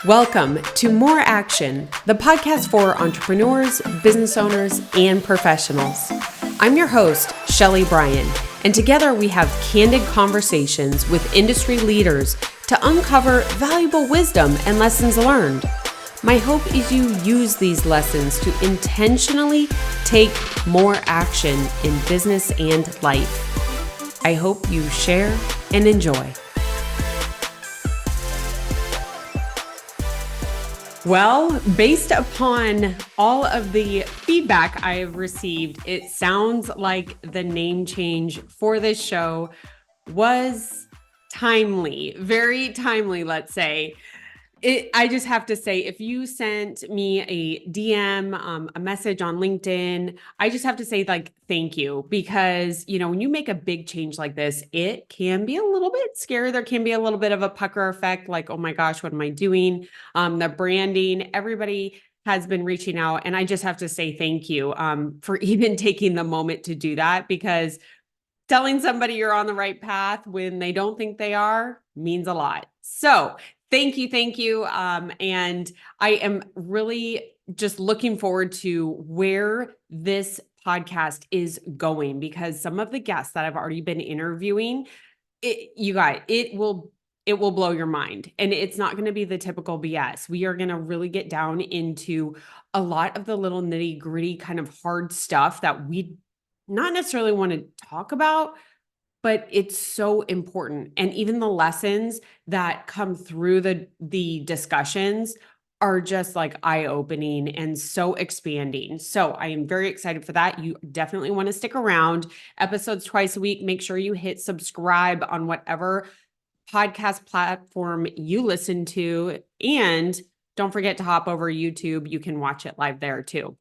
Welcome to More Action, the podcast for entrepreneurs, business owners, and professionals. I'm your host, Sheley Brien, and together we have candid conversations with industry leaders to uncover valuable wisdom and lessons learned. My hope is you use these lessons to intentionally take more action in business and life. I hope you share and enjoy. Well, based upon all of the feedback I've received, it sounds like the name change for this show was timely, very timely, let's say. I just have to say, if you sent me a DM, a message on LinkedIn, I just have to say, thank you. Because, when you make a big change like this, it can be a little bit scary. There can be a little bit of a pucker effect, like, oh my gosh, what am I doing? The branding, everybody has been reaching out. And I just have to say thank you for even taking the moment to do that, because telling somebody you're on the right path when they don't think they are means a lot. So thank you. And I am really just looking forward to where this podcast is going, because some of the guests that I've already been interviewing, it will blow your mind. And it's not going to be the typical BS. We are going to really get down into a lot of the little nitty gritty kind of hard stuff that we not necessarily want to talk about, but it's so important. And even the lessons that come through the discussions are just like eye-opening and so expanding. So I am very excited for that. You definitely want to stick around. Episodes twice a week. Make sure you hit subscribe on whatever podcast platform you listen to. And don't forget to hop over YouTube. You can watch it live there too.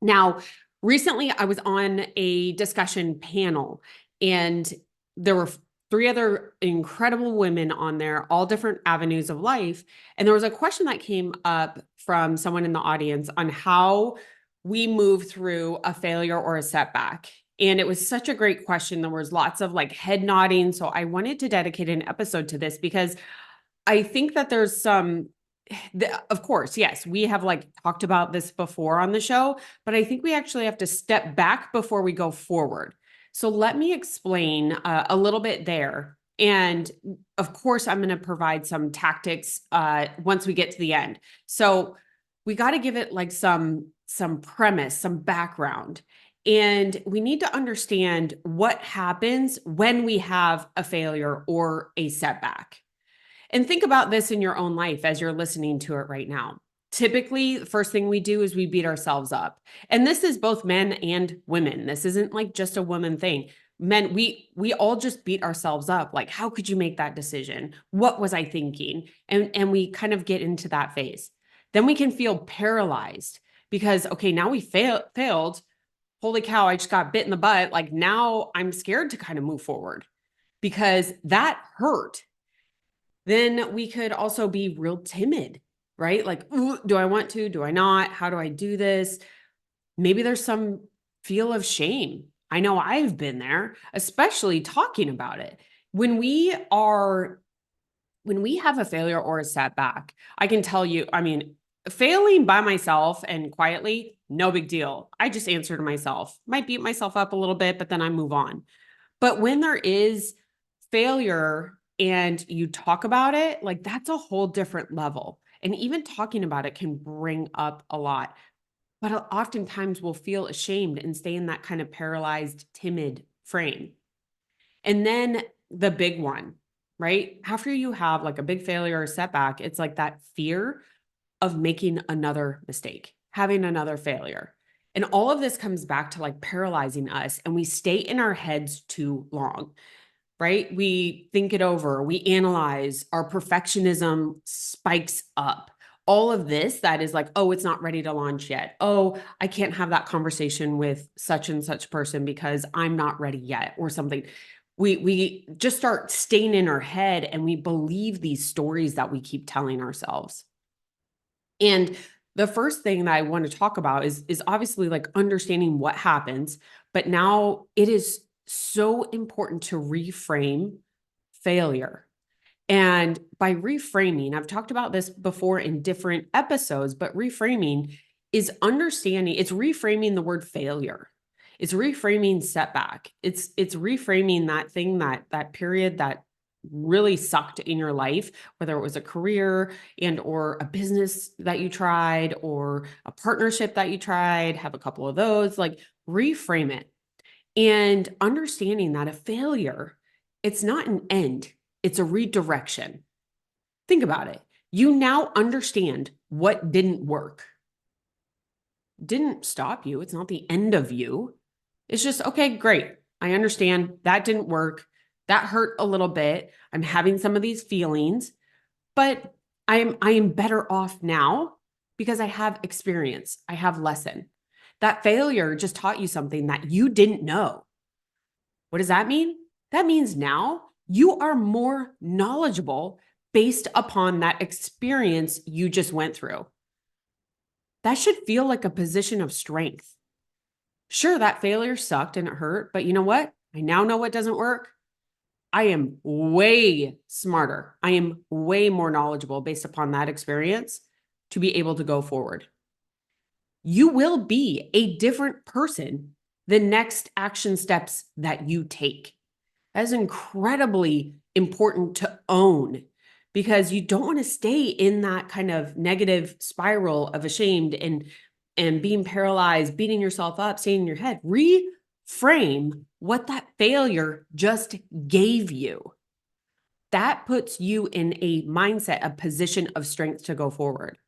Now, recently I was on a discussion panel, and there were 3 other incredible women on there, all different avenues of life. And there was a question that came up from someone in the audience on how we move through a failure or a setback. And it was such a great question. There was lots of head nodding. So I wanted to dedicate an episode to this, because I think that there's some, of course, yes, we have talked about this before on the show, but I think we actually have to step back before we go forward. So let me explain a little bit there. And of course, I'm going to provide some tactics once we get to the end. So we got to give it some premise, some background. And we need to understand what happens when we have a failure or a setback. And think about this in your own life as you're listening to it right now. Typically, the first thing we do is we beat ourselves up. And this is both men and women. This isn't just a woman thing. Men, we all just beat ourselves up. How could you make that decision? What was I thinking? And we kind of get into that phase. Then we can feel paralyzed because, okay, now we failed. Holy cow, I just got bit in the butt. Now I'm scared to kind of move forward because that hurt. Then we could also be real timid, right? Ooh, do I want to? Do I not? How do I do this? Maybe there's some feel of shame. I know I've been there, especially talking about it. When we have a failure or a setback, I can tell you, failing by myself and quietly, no big deal. I just answer to myself. Might beat myself up a little bit, but then I move on. But when there is failure and you talk about it, that's a whole different level. And even talking about it can bring up a lot. But oftentimes we'll feel ashamed and stay in that kind of paralyzed, timid frame. And then the big one, right? After you have a big failure or setback, it's that fear of making another mistake, having another failure. And all of this comes back to paralyzing us, and we stay in our heads too long. Right? We think it over, we analyze, our perfectionism spikes up. All of this that is oh, it's not ready to launch yet. Oh, I can't have that conversation with such and such person because I'm not ready yet, or something. We just start staying in our head, and we believe these stories that we keep telling ourselves. And the first thing that I want to talk about is obviously understanding what happens, but now it is so important to reframe failure. And by reframing, I've talked about this before in different episodes, but reframing is understanding, it's reframing the word failure. It's reframing setback. It's reframing that thing, that period that really sucked in your life, whether it was a career and or a business that you tried or a partnership that you tried, have a couple of those, like reframe it. And understanding that a failure, it's not an end, it's a redirection. Think about it. You now understand what didn't work. Didn't stop you. It's not the end of you. It's just, okay, great. I understand that didn't work. That hurt a little bit. I'm having some of these feelings, but I am better off now because I have experience. I have lesson. That failure just taught you something that you didn't know. What does that mean? That means now you are more knowledgeable based upon that experience you just went through. That should feel like a position of strength. Sure, that failure sucked and it hurt, but you know what? I now know what doesn't work. I am way smarter. I am way more knowledgeable based upon that experience to be able to go forward. You will be a different person the next action steps that you take. That is incredibly important to own because you don't want to stay in that kind of negative spiral of ashamed and being paralyzed, beating yourself up, staying in your head. Reframe what that failure just gave you. That puts you in a mindset, a position of strength to go forward.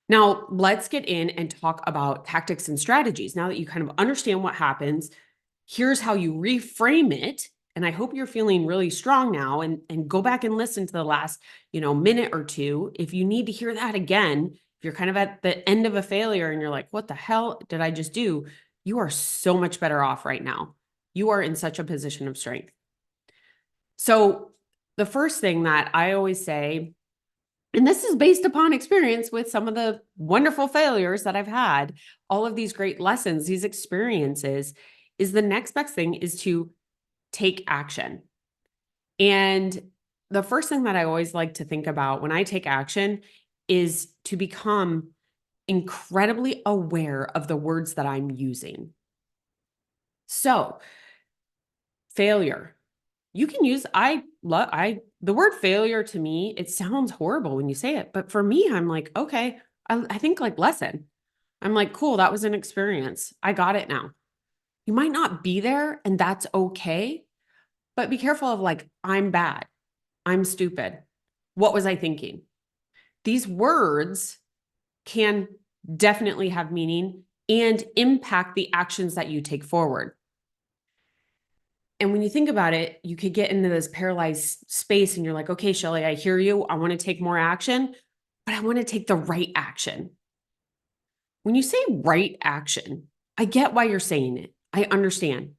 Now, let's get in and talk about tactics and strategies. Now that you kind of understand what happens, here's how you reframe it. And I hope you're feeling really strong now and go back and listen to the last, minute or two. If you need to hear that again, if you're kind of at the end of a failure and you're like, what the hell did I just do? You are so much better off right now. You are in such a position of strength. So the first thing that I always say, and this is based upon experience with some of the wonderful failures that I've had, all of these great lessons, these experiences, is the next best thing is to take action. And the first thing that I always like to think about when I take action is to become incredibly aware of the words that I'm using. So, failure. You can use, the word failure to me, it sounds horrible when you say it, but for me, I'm like, okay, I think like lesson. I'm like, cool, that was an experience. I got it now. You might not be there and that's okay, but be careful of like, I'm bad. I'm stupid. What was I thinking? These words can definitely have meaning and impact the actions that you take forward. And when you think about it, you could get into this paralyzed space and you're like, okay, Sheley, I hear you. I want to take more action, but I want to take the right action. When you say right action, I get why you're saying it. I understand.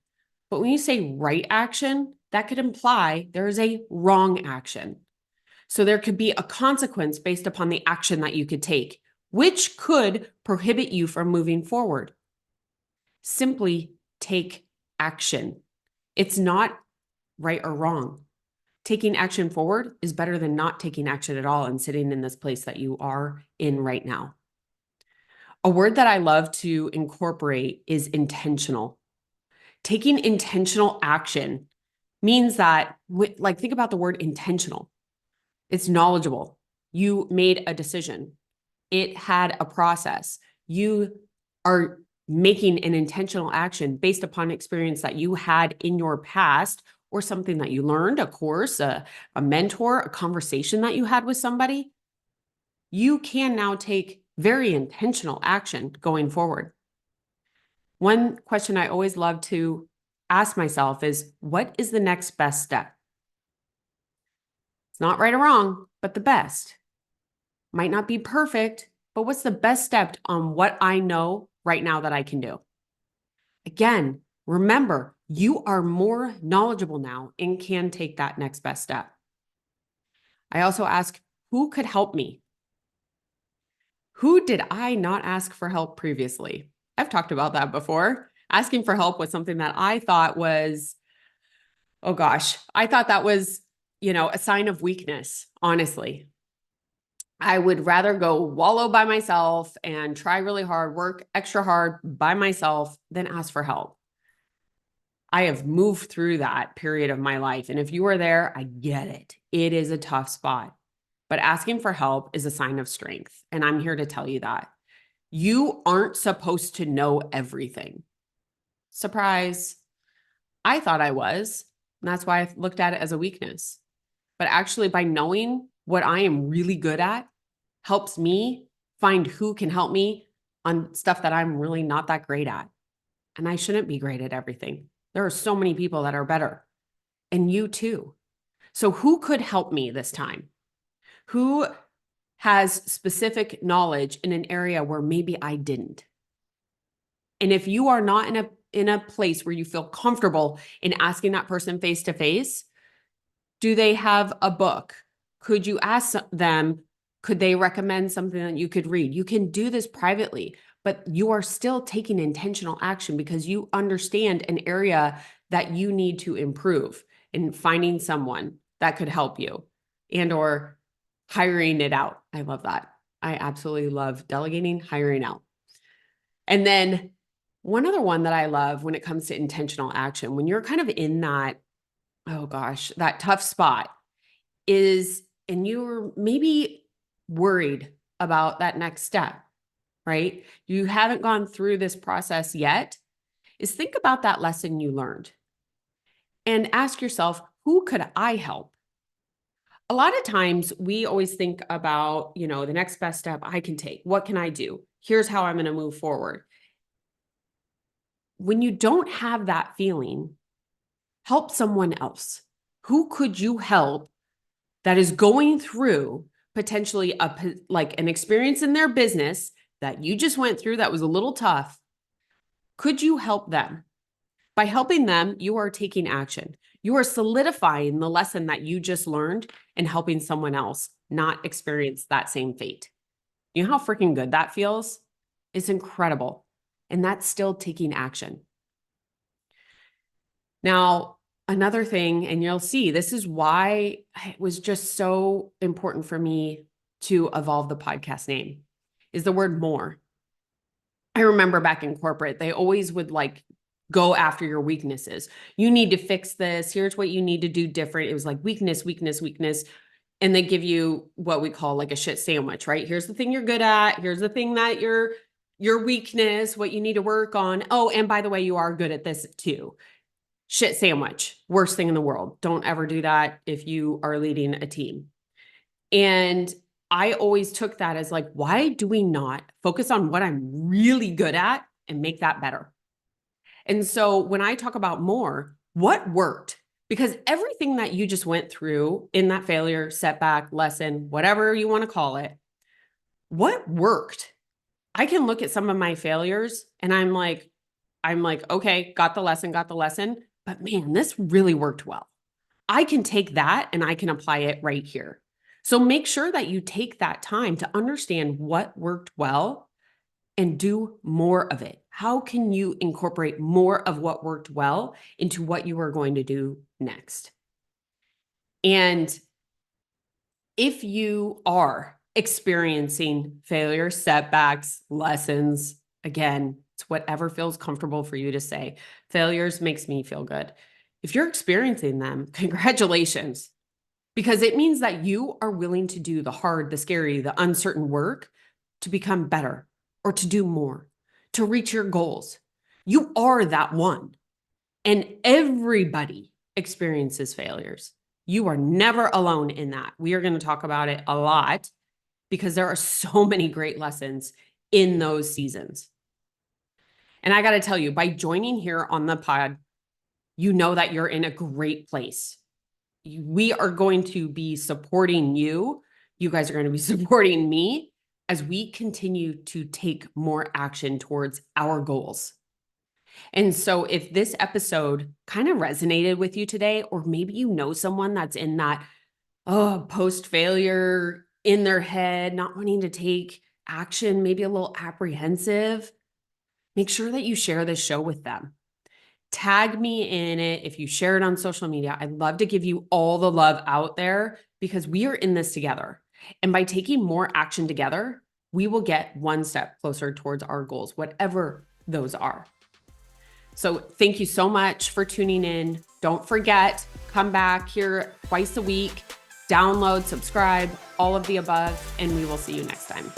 But when you say right action, that could imply there is a wrong action. So there could be a consequence based upon the action that you could take, which could prohibit you from moving forward. Simply take action. It's not right or wrong. Taking action forward is better than not taking action at all and sitting in this place that you are in right now. A word that I love to incorporate is intentional. Taking intentional action means that, think about the word intentional. It's knowledgeable. You made a decision. It had a process. You are making an intentional action based upon experience that you had in your past or something that you learned, a course, a mentor, a conversation that you had with somebody. You can now take very intentional action going forward. One question I always love to ask myself is, what is the next best step? It's not right or wrong, but the best. Might not be perfect, but what's the best step on what I know right now that I can do? Again, remember, you are more knowledgeable now and can take that next best step. I also ask, who could help me? Who did I not ask for help previously? I've talked about that before. Asking for help was something that I thought was, oh gosh, I thought that was a sign of weakness, honestly. I would rather go wallow by myself and try really hard, work extra hard by myself than ask for help. I have moved through that period of my life. And if you are there, I get it. It is a tough spot. But asking for help is a sign of strength. And I'm here to tell you that. You aren't supposed to know everything. Surprise. I thought I was. And that's why I looked at it as a weakness. But actually, by knowing what I am really good at, helps me find who can help me on stuff that I'm really not that great at. And I shouldn't be great at everything. There are so many people that are better, and you too. So, who could help me this time? Who has specific knowledge in an area where maybe I didn't? And if you are not in a place where you feel comfortable in asking that person face to face, do they have a book? Could you ask them, could they recommend something that you could read? You can do this privately, but you are still taking intentional action because you understand an area that you need to improve in finding someone that could help you and or hiring it out. I love that. I absolutely love delegating, hiring out. And then one other one that I love when it comes to intentional action, when you're kind of in that, oh gosh, that tough spot is, and you're maybe worried about that next step, right? You haven't gone through this process yet, is think about that lesson you learned and ask yourself, who could I help? A lot of times we always think about, the next best step I can take. What can I do? Here's how I'm going to move forward. When you don't have that feeling, help someone else. Who could you help that is going through potentially an experience in their business that you just went through that was a little tough? Could you help them? By helping them, you are taking action. You are solidifying the lesson that you just learned and helping someone else not experience that same fate. You know how freaking good that feels? It's incredible. And that's still taking action. Now, another thing, and you'll see, this is why it was just so important for me to evolve the podcast name, is the word more. I remember back in corporate, they always would go after your weaknesses. You need to fix this. Here's what you need to do different. It was like weakness, weakness, weakness. And they give you what we call like a shit sandwich, right? Here's the thing you're good at. Here's the thing that your weakness, what you need to work on. Oh, and by the way, you are good at this too. Shit sandwich, worst thing in the world. Don't ever do that if you are leading a team. And I always took that as like, why do we not focus on what I'm really good at and make that better? And so when I talk about more, what worked? Because everything that you just went through in that failure, setback, lesson, whatever you want to call it, what worked? I can look at some of my failures and I'm like, okay, got the lesson, but man, this really worked well. I can take that and I can apply it right here. So make sure that you take that time to understand what worked well and do more of it. How can you incorporate more of what worked well into what you are going to do next? And if you are experiencing failure, setbacks, lessons, again, it's whatever feels comfortable for you to say. Failures makes me feel good. If you're experiencing them, congratulations, because it means that you are willing to do the hard, the scary, the uncertain work to become better or to do more, to reach your goals. You are that one. And everybody experiences failures. You are never alone in that. We are going to talk about it a lot because there are so many great lessons in those seasons. And I got to tell you, by joining here on the pod, you know that you're in a great place. We are going to be supporting you. You guys are going to be supporting me as we continue to take more action towards our goals. And so if this episode kind of resonated with you today, or maybe you know someone that's in that post failure in their head, not wanting to take action, maybe a little apprehensive, make sure that you share this show with them. Tag me in it if you share it on social media. I'd love to give you all the love out there because we are in this together. And by taking more action together, we will get one step closer towards our goals, whatever those are. So thank you so much for tuning in. Don't forget, come back here twice a week, download, subscribe, all of the above, and we will see you next time.